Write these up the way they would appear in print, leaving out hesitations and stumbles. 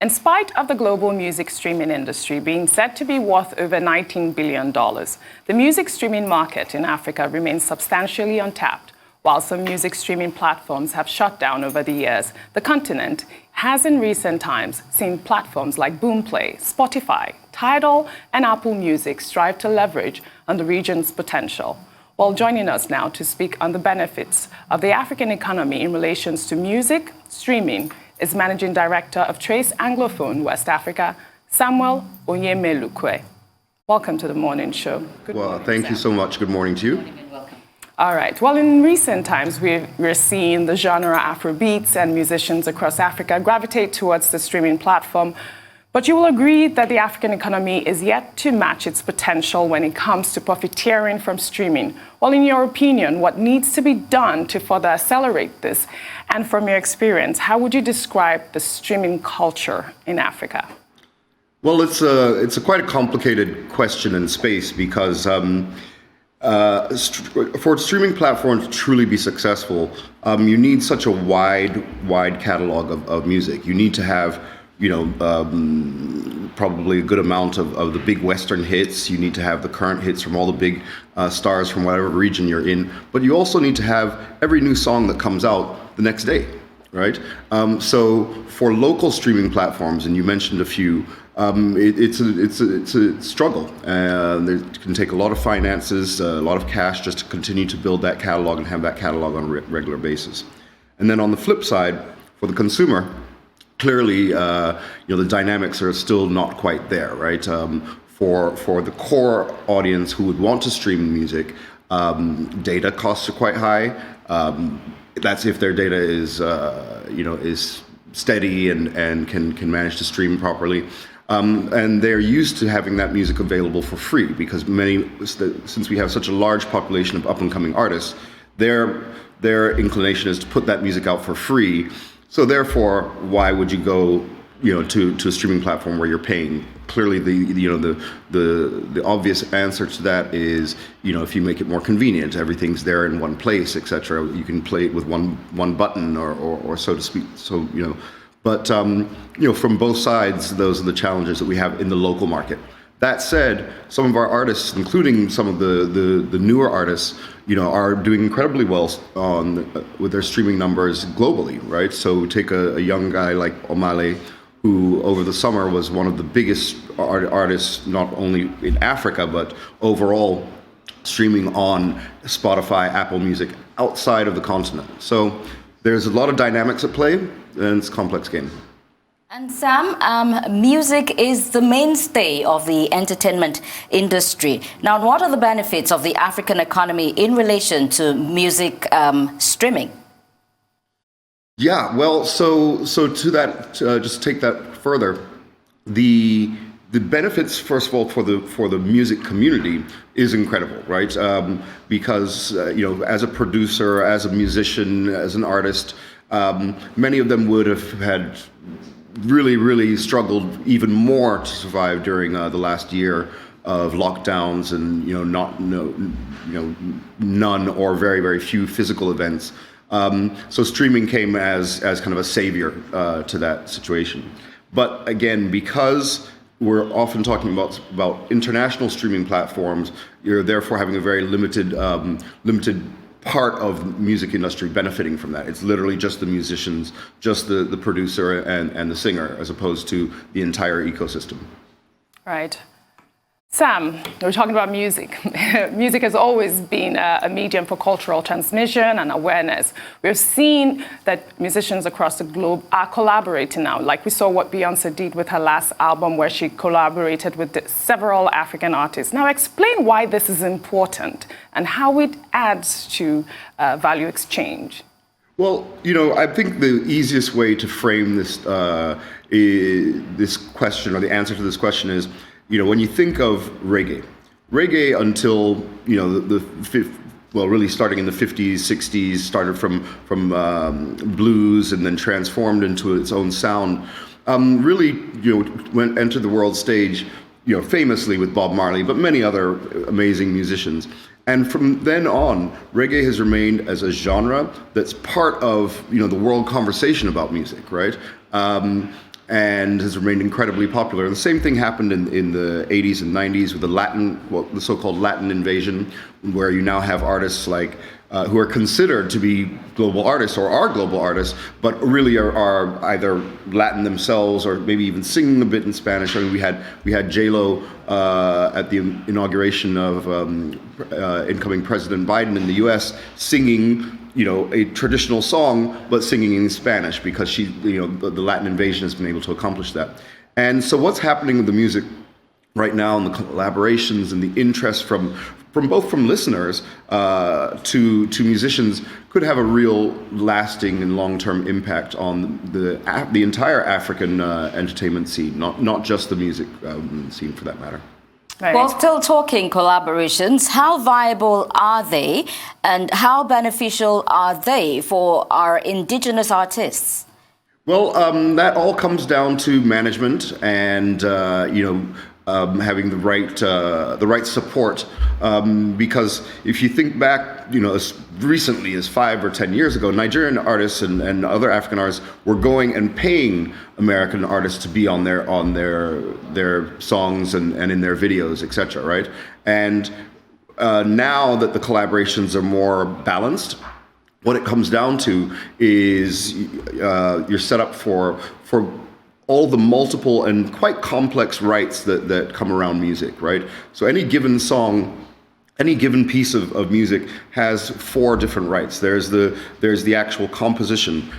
In spite of the global music streaming industry being said to be worth over $19 billion, the music streaming market in Africa remains substantially untapped. While some music streaming platforms have shut down over the years, the continent has in recent times seen platforms like Boomplay, Spotify, Tidal, and Apple Music strive to leverage on the region's potential. Well, joining us now to speak on the benefits of the African economy in relation to music streaming is Managing Director of Trace Anglophone West Africa, Samuel Onyemelukwe. Welcome to the morning show. Good morning, thank you so much. Good morning to you. Good morning and welcome. All right. Well, in recent times, we're seeing the genre Afrobeats and musicians across Africa gravitate towards the streaming platform. But you will agree that the African economy is yet to match its potential when it comes to profiteering from streaming. Well, in your opinion, what needs to be done to further accelerate this? And from your experience, how would you describe the streaming culture in Africa? Well, it's quite a complicated question in space because for streaming platforms to truly be successful, you need such a wide catalog of music. You need to have probably a good amount of the big Western hits. You need to have the current hits from all the big stars from whatever region you're in. But you also need to have every new song that comes out the next day, right? So for local streaming platforms, and you mentioned a few, it's a struggle. It can take a lot of finances, a lot of cash just to continue to build that catalog and have that catalog on a regular basis. And then on the flip side, for the consumer, clearly, the dynamics are still not quite there, right? For the core audience who would want to stream music, data costs are quite high. That's if their data is steady and can manage to stream properly. And they're used to having that music available for free because since we have such a large population of up-and-coming artists, their inclination is to put that music out for free. So therefore, why would you go, to a streaming platform where you're paying? Clearly, the obvious answer to that is, if you make it more convenient, everything's there in one place, etc. You can play it with one button, or so to speak. So but from both sides, those are the challenges that we have in the local market. That said, some of our artists, including some of the newer artists, are doing incredibly well with their streaming numbers globally, right? So take a young guy like Omale, who over the summer was one of the biggest artists, not only in Africa, but overall streaming on Spotify, Apple Music, outside of the continent. So there's a lot of dynamics at play, and it's a complex game. And Sam, music is the mainstay of the entertainment industry. Now, what are the benefits of the African economy in relation to music streaming? Yeah, well, so to that, just take that further. The benefits, first of all, for the music community is incredible, right? Because as a producer, as a musician, as an artist, many of them would have had really struggled even more to survive during the last year of lockdowns and none or very few physical events. So streaming came as kind of a savior to that situation. But again, because we're often talking about international streaming platforms, you're therefore having a very limited part of the music industry benefiting from that. It's literally just the musicians, just the producer and the singer, as opposed to the entire ecosystem. Right. Sam, we're talking about music. Music has always been a medium for cultural transmission and awareness. We've seen that musicians across the globe are collaborating now, like we saw what Beyonce did with her last album, where she collaborated with several African artists. Now, explain why this is important and how it adds to value exchange. Well, I think the easiest way to frame this question, or the answer to this question, is, when you think of reggae until, really starting in the 50s, 60s, started from blues and then transformed into its own sound, really, entered the world stage, famously with Bob Marley, but many other amazing musicians. And from then on, reggae has remained as a genre that's part of, the world conversation about music, right? and has remained incredibly popular. And the same thing happened in the 80s and 90s with the so-called Latin invasion, where you now have artists like who are considered to be global artists or are global artists, but really are either Latin themselves or maybe even singing a bit in Spanish. I mean, we had J-Lo at the inauguration of incoming President Biden in the U.S. singing, a traditional song, but singing in Spanish because the Latin invasion has been able to accomplish that. And so what's happening with the music right now and the collaborations and the interest from both listeners to musicians could have a real lasting and long-term impact on the entire African entertainment scene, not just the music scene for that matter. Right. Well, still talking collaborations, how viable are they and how beneficial are they for our indigenous artists? Well, that all comes down to management and having the right support, because if you think back, as recently as 5 or 10 years ago, Nigerian artists and other African artists were going and paying American artists to be on their songs and in their videos, etc. Right? And now that the collaborations are more balanced, what it comes down to is you're set up for all the multiple and quite complex rights that come around music, right? So any given song, any given piece of music has 4 different rights. There's the actual composition,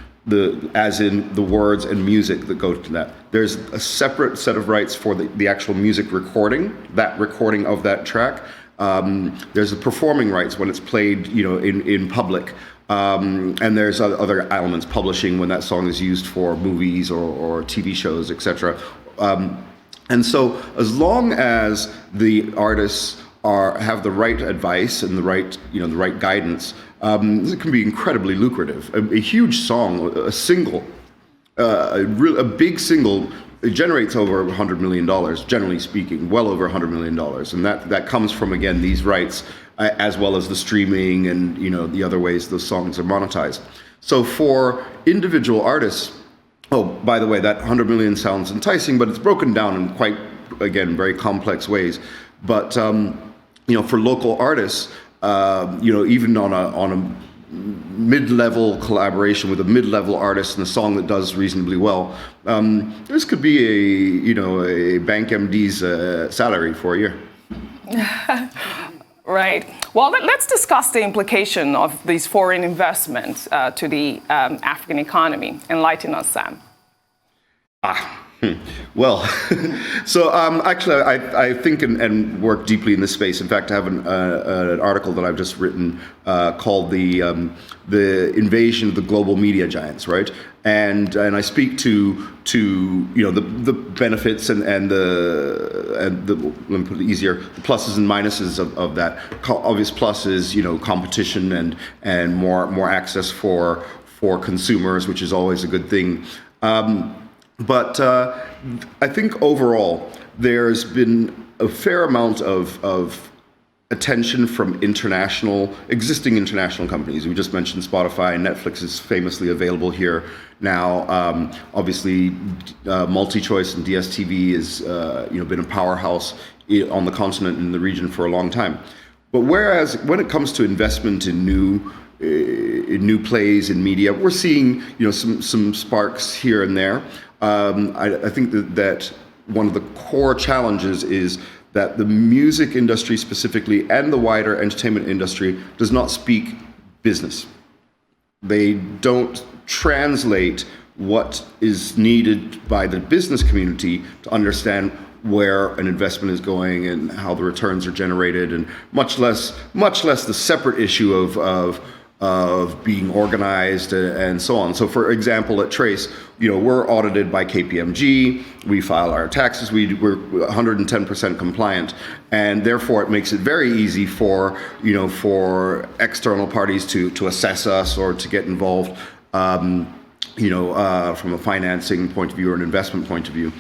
as in the words and music that go to that. There's a separate set of rights for the actual music recording, that recording of that track. There's the performing rights when it's played, in public. And there's other elements, publishing when that song is used for movies or TV shows, etc. And so as long as the artists have the right advice and the right guidance, it can be incredibly lucrative. A huge song, a single, a big single, it generates over $100 million, generally speaking, well over $100 million. And that comes from, again, these rights, as well as the streaming and the other ways those songs are monetized. So for individual artists, oh, by the way, that 100 million sounds enticing, but it's broken down in quite, again, very complex ways. But for local artists, even on a mid-level collaboration with a mid-level artist and a song that does reasonably well, this could be a bank MD's salary for a year. Right. Well, let's discuss the implication of these foreign investments to the African economy. Enlighten us, Sam. Well, so actually, I think and work deeply in this space. In fact, I have an article that I've just written called the invasion of the global media giants, right? And I speak to the benefits and the let me put it easier, the pluses and minuses of that. Obvious plus is competition and more access for consumers, which is always a good thing. But I think overall there's been a fair amount of attention from existing international companies. We just mentioned Spotify, and Netflix is famously available here now. Obviously, MultiChoice and DSTV has been a powerhouse on the continent and in the region for a long time. But whereas when it comes to investment in new plays in media, we're seeing some sparks here and there. I think that one of the core challenges is that the music industry specifically and the wider entertainment industry does not speak business. They don't translate what is needed by the business community to understand where an investment is going and how the returns are generated, and much less the separate issue of being organized and so on. So for example, at Trace, we're audited by KPMG, we file our taxes, we're 110% compliant, and therefore it makes it very easy for external parties to assess us or to get involved from a financing point of view or an investment point of view.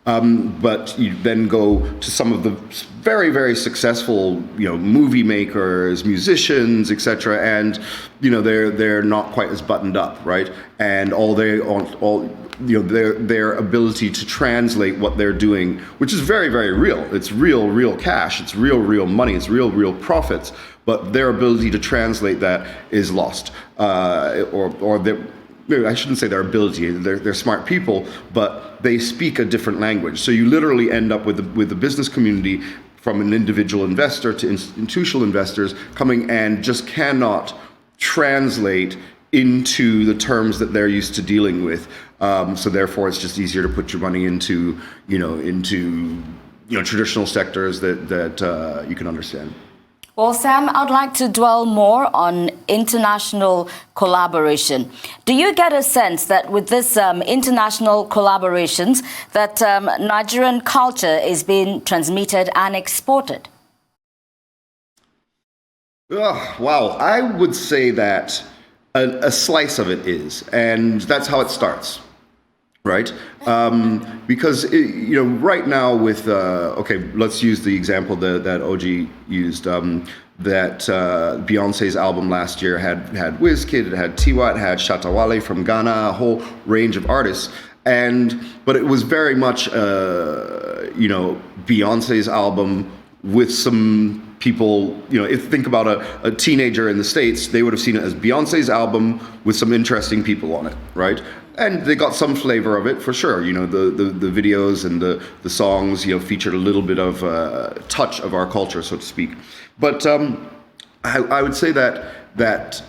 But you then go to some of the very, very successful, movie makers, musicians, etc., and they're not quite as buttoned up, right? And their ability to translate what they're doing, which is very, very real. It's real cash. It's real money. It's real profits. But their ability to translate that is lost, I shouldn't say their ability. They're smart people, but they speak a different language. So you literally end up with the business community, from an individual investor to institutional investors, coming and just cannot translate into the terms that they're used to dealing with. So therefore, it's just easier to put your money into traditional sectors that you can understand. Well, Sam, I'd like to dwell more on international collaboration. Do you get a sense that with this international collaborations that Nigerian culture is being transmitted and exported? Wow, I would say that a slice of it is, and that's how it starts. Right, because right now with let's use the example that OG used. That Beyonce's album last year had Wizkid, it had Tiwa, it had Shatta Wale from Ghana, a whole range of artists, but it was very much Beyonce's album with some people. If you think about a teenager in the States, they would have seen it as Beyonce's album with some interesting people on it, right? And they got some flavor of it for sure. The videos and the songs, featured a little bit of touch of our culture, so to speak. But I would say that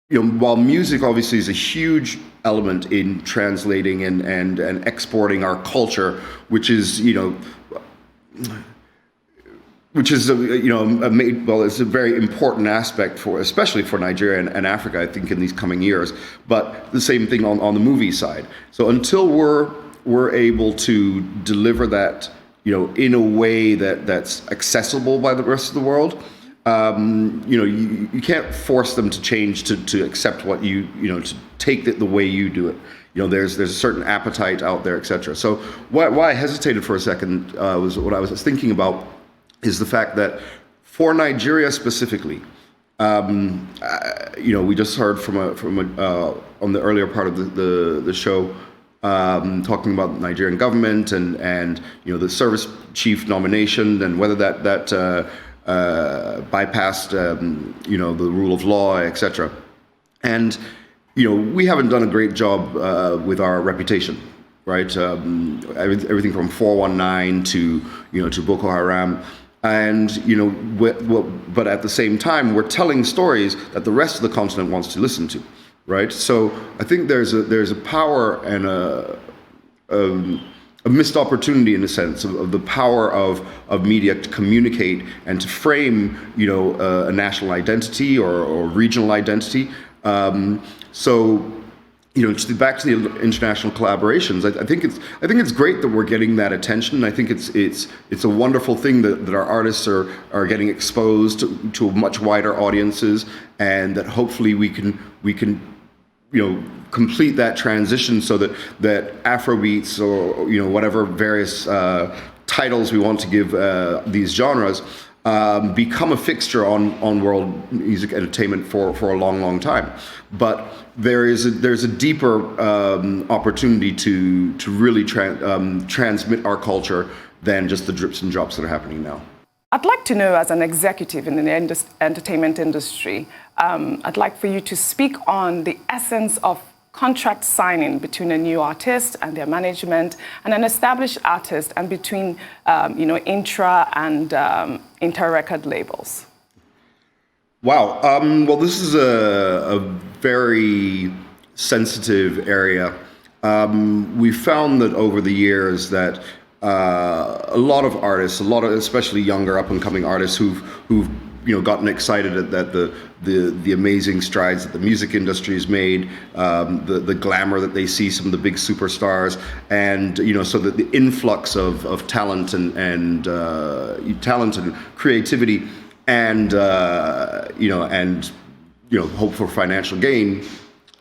while music obviously is a huge element in translating and exporting our culture, which is it's a very important aspect especially for Nigeria and Africa, I think, in these coming years. But the same thing on the movie side. So until we're able to deliver that, in a way that's accessible by the rest of the world, you can't force them to change to accept what to take it the way you do it. There's a certain appetite out there, etc. So why I hesitated for a second was what I was thinking about. Is the fact that for Nigeria specifically, we just heard from on the earlier part of the show, talking about the Nigerian government and the service chief nomination and whether that bypassed the rule of law, etc. And we haven't done a great job with our reputation, right? Everything from 419 to Boko Haram. And but at the same time, we're telling stories that the rest of the continent wants to listen to, right? So I think there's a power and a missed opportunity in a sense of the power of media to communicate and to frame a national identity or regional identity. Back to the international collaborations, I think it's great that we're getting that attention. I think it's a wonderful thing that our artists are getting exposed to much wider audiences, and that hopefully we can complete that transition so that Afrobeats or whatever various titles we want to give these genres become a fixture on world music entertainment for a long time. But there's a deeper opportunity to really transmit our culture than just the drips and drops that are happening now. I'd like to know, as an executive in the entertainment industry, I'd like for you to speak on the essence of contract signing between a new artist and their management and an established artist, and between intra and inter-record labels. Wow. Well, this is a very sensitive area. We found that over the years that a lot of artists, especially younger up-and-coming artists who've gotten excited at the amazing strides that the music industry has made, the glamour that they see some of the big superstars, and so that the influx of talent and talent and creativity and hope for financial gain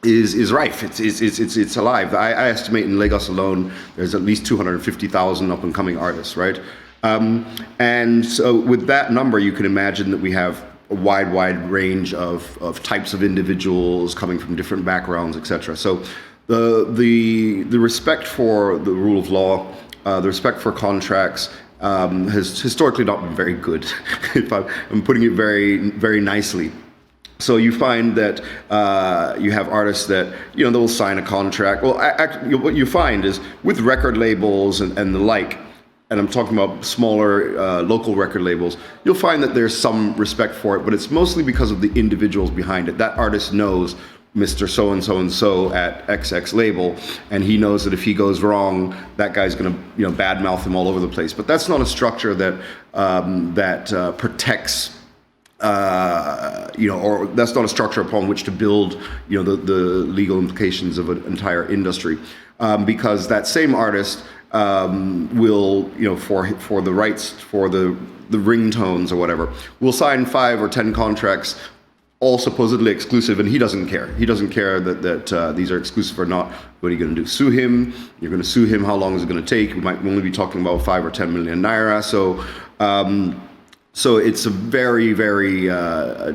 is rife. It's alive. I estimate in Lagos alone, there's at least 250,000 up and coming artists, right? And so with that number, you can imagine that we have a wide range of types of individuals coming from different backgrounds, etc. So the respect for the rule of law, the respect for contracts, has historically not been very good. If I'm putting it very nicely. So you find that you have artists that, they'll sign a contract. Well, what you find is with record labels and the like, and I'm talking about smaller local record labels, you'll find that there's some respect for it, but it's mostly because of the individuals behind it. That artist knows Mr. So-and-so and so at XX label, and he knows that if he goes wrong, that guy's going to, badmouth him all over the place. But that's not a structure that protects. Or that's not a structure upon which to build, the legal implications of an entire industry, because that same artist will, for the rights for the ringtones or whatever, will sign 5 or 10 contracts, all supposedly exclusive, and he doesn't care. He doesn't care that these are exclusive or not. What are you going to do? Sue him? You're going to sue him? How long is it going to take? We might only be talking about 5 or 10 million naira. So it's a very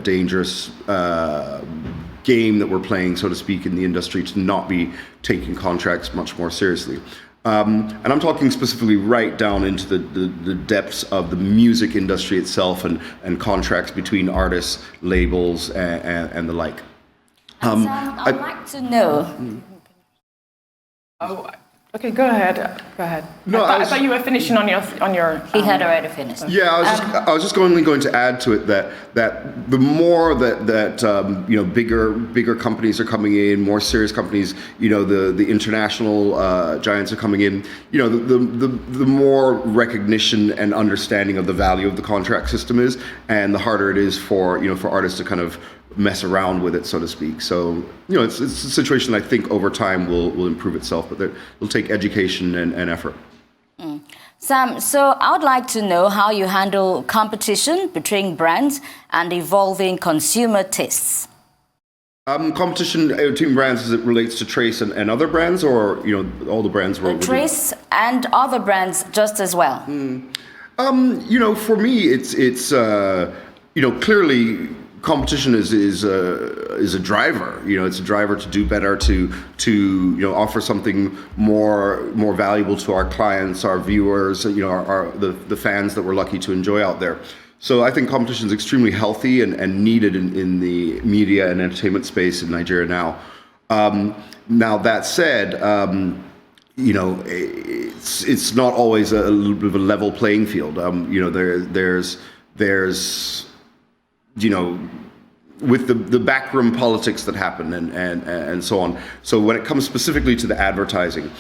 dangerous game that we're playing, so to speak, in the industry, to not be taking contracts much more seriously. And I'm talking specifically right down into the depths of the music industry itself and contracts between artists, labels, and the like. Sam, I'd like to know. Okay, go ahead. No, I thought you were finishing on your. He had already finished. Yeah, I was just going to add to it that the more that bigger companies are coming in, more serious companies, the international giants are coming in, the more recognition and understanding of the value of the contract system is, and the harder it is for artists to kind of mess around with it, so to speak. So, it's a situation I think over time will improve itself, but it'll take education and effort. Sam, so I would like to know how you handle competition between brands and evolving consumer tastes. Competition between brands as it relates to Trace and other brands, or all the brands were Trace and other brands just as well. For me, it's clearly. Competition is a driver. It's a driver to do better, to offer something more valuable to our clients, our viewers, the fans that we're lucky to enjoy out there. So I think competition is extremely healthy and needed in the media and entertainment space in Nigeria now. Now that said, it's not always a little bit of a level playing field. There's with the backroom politics that happen and so on. So when it comes specifically to the advertising,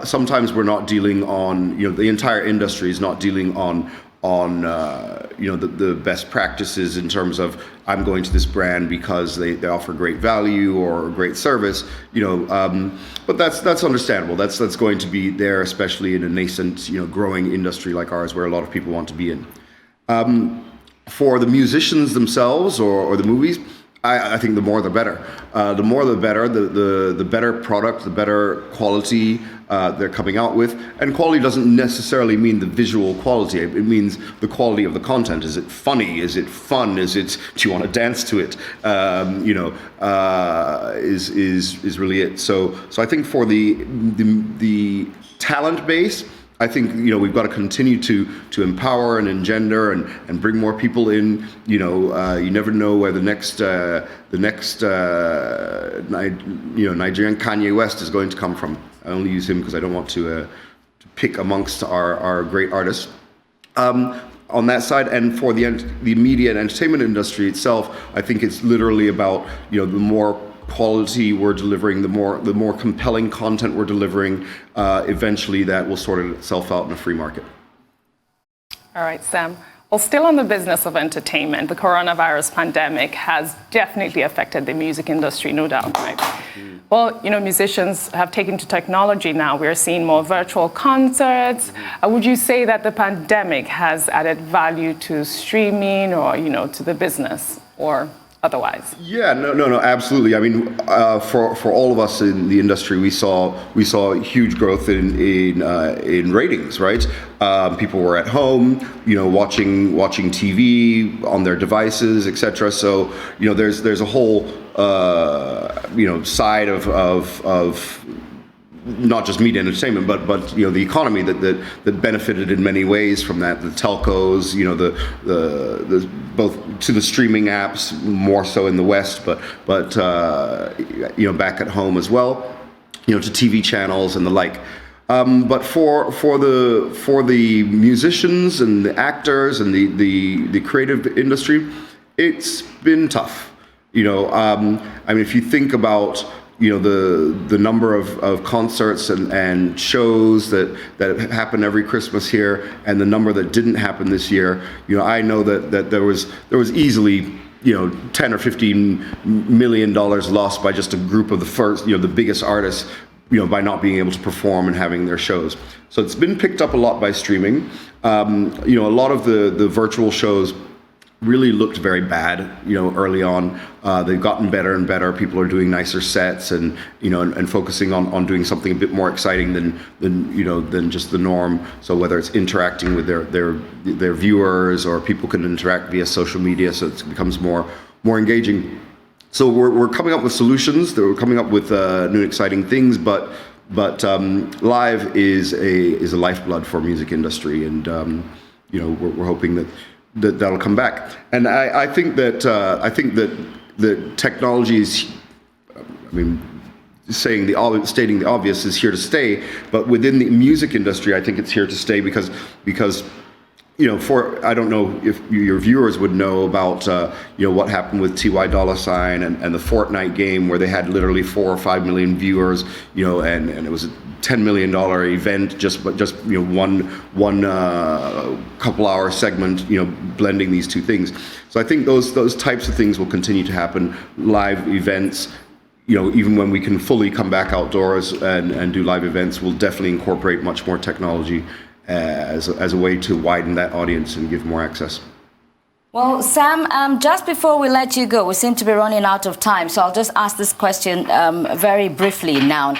sometimes we're not dealing on, the entire industry is not dealing on the best practices in terms of I'm going to this brand because they offer great value or great service, but that's understandable. That's going to be there, especially in a nascent, growing industry like ours where a lot of people want to be in. For the musicians themselves or the movies, I think the more the better. The more the better, the better product, the better quality they're coming out with. And quality doesn't necessarily mean the visual quality. It means the quality of the content. Is it funny? Is it fun? Do you want to dance to it? Is really it. So I think for the talent base, I think we've got to continue to empower and engender and bring more people in. You never know where the next Nigerian Kanye West is going to come from. I only use him because I don't want to pick amongst our great artists. On that side, and for the media and entertainment industry itself, I think it's literally about the more quality we're delivering, the more compelling content we're delivering, eventually that will sort itself out in a free market. All right, Sam. Well, still on the business of entertainment, the coronavirus pandemic has definitely affected the music industry, no doubt, right? Well, musicians have taken to technology now. We're seeing more virtual concerts. Would you say that the pandemic has added value to streaming or, to the business? Or otherwise? Yeah, no, absolutely. I mean, for all of us in the industry, we saw huge growth in ratings, right? People were at home, watching TV on their devices, etc. So, there's a whole side of not just media and entertainment, but the economy that benefited in many ways from that. The telcos, the both to the streaming apps, more so in the West, but back at home as well, to TV channels and the like. But for the musicians and the actors and the creative industry, it's been tough. I mean, if you think about the number of concerts and shows that happen every Christmas here, and the number that didn't happen this year, I know that there was easily 10 or 15 million dollars lost by just a group of the biggest artists, by not being able to perform and having their shows. So it's been picked up a lot by streaming. A lot of the virtual shows really looked very bad, early on. They've gotten better and better. People are doing nicer sets and focusing on doing something a bit more exciting than just the norm. So whether it's interacting with their viewers, or people can interact via social media, so it becomes more engaging. So we're coming up with solutions. We're coming up with new exciting things, but live is a lifeblood for music industry, and we're hoping that'll come back. And I think that the technology is, I mean, stating the obvious, is here to stay. But within the music industry, I think it's here to stay because I don't know if your viewers would know about what happened with T.Y. Dolla $ign and the Fortnite game, where they had literally 4 or 5 million viewers, and it was a $10 million event, just one couple hour segment, blending these two things. So I think those types of things will continue to happen. Live events, even when we can fully come back outdoors and do live events, we'll definitely incorporate much more technology as a way to widen that audience and give more access. Well, Sam, just before we let you go, we seem to be running out of time, so I'll just ask this question very briefly now.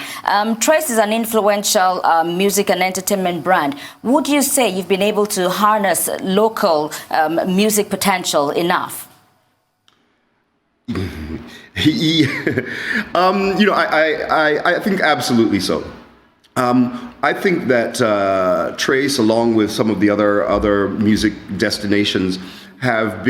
Trace is an influential music and entertainment brand. Would you say you've been able to harness local music potential enough? I think absolutely so. I think that Trace, along with some of the other music destinations, have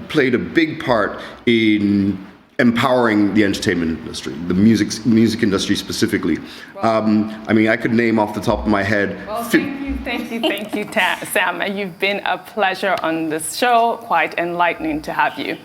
played a big part in empowering the entertainment industry, the music industry specifically. I mean, I could name off the top of my head. Well, thank you, Sam. You've been a pleasure on this show. Quite enlightening to have you.